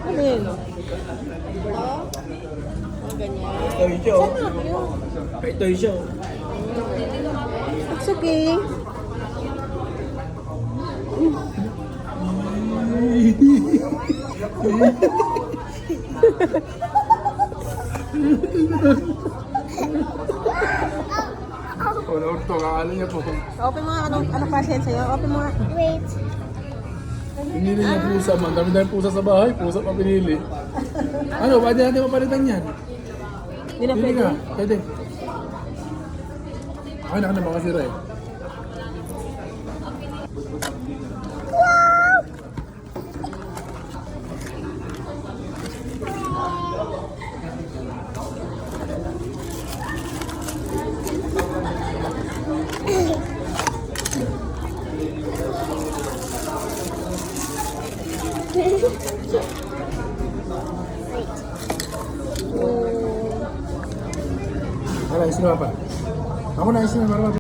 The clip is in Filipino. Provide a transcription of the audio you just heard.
Ano yun? Oh? Oh, ganyan. Toy show. Sarap yun. May toy show. It's okay. Wala ko ito, kakala niya po. Open mo nga. Anong klase yan sa'yo? Open mo nga. Wait. Pinili niya pusa man. Dami pusa sa bahay. Pusa pa pinili. Ano, pwede natin mapalitan yan? Hindi na Pili pwede. ka. Pwede. Ako na ka na makasira eh. Wala, isin pa. Ako na isin para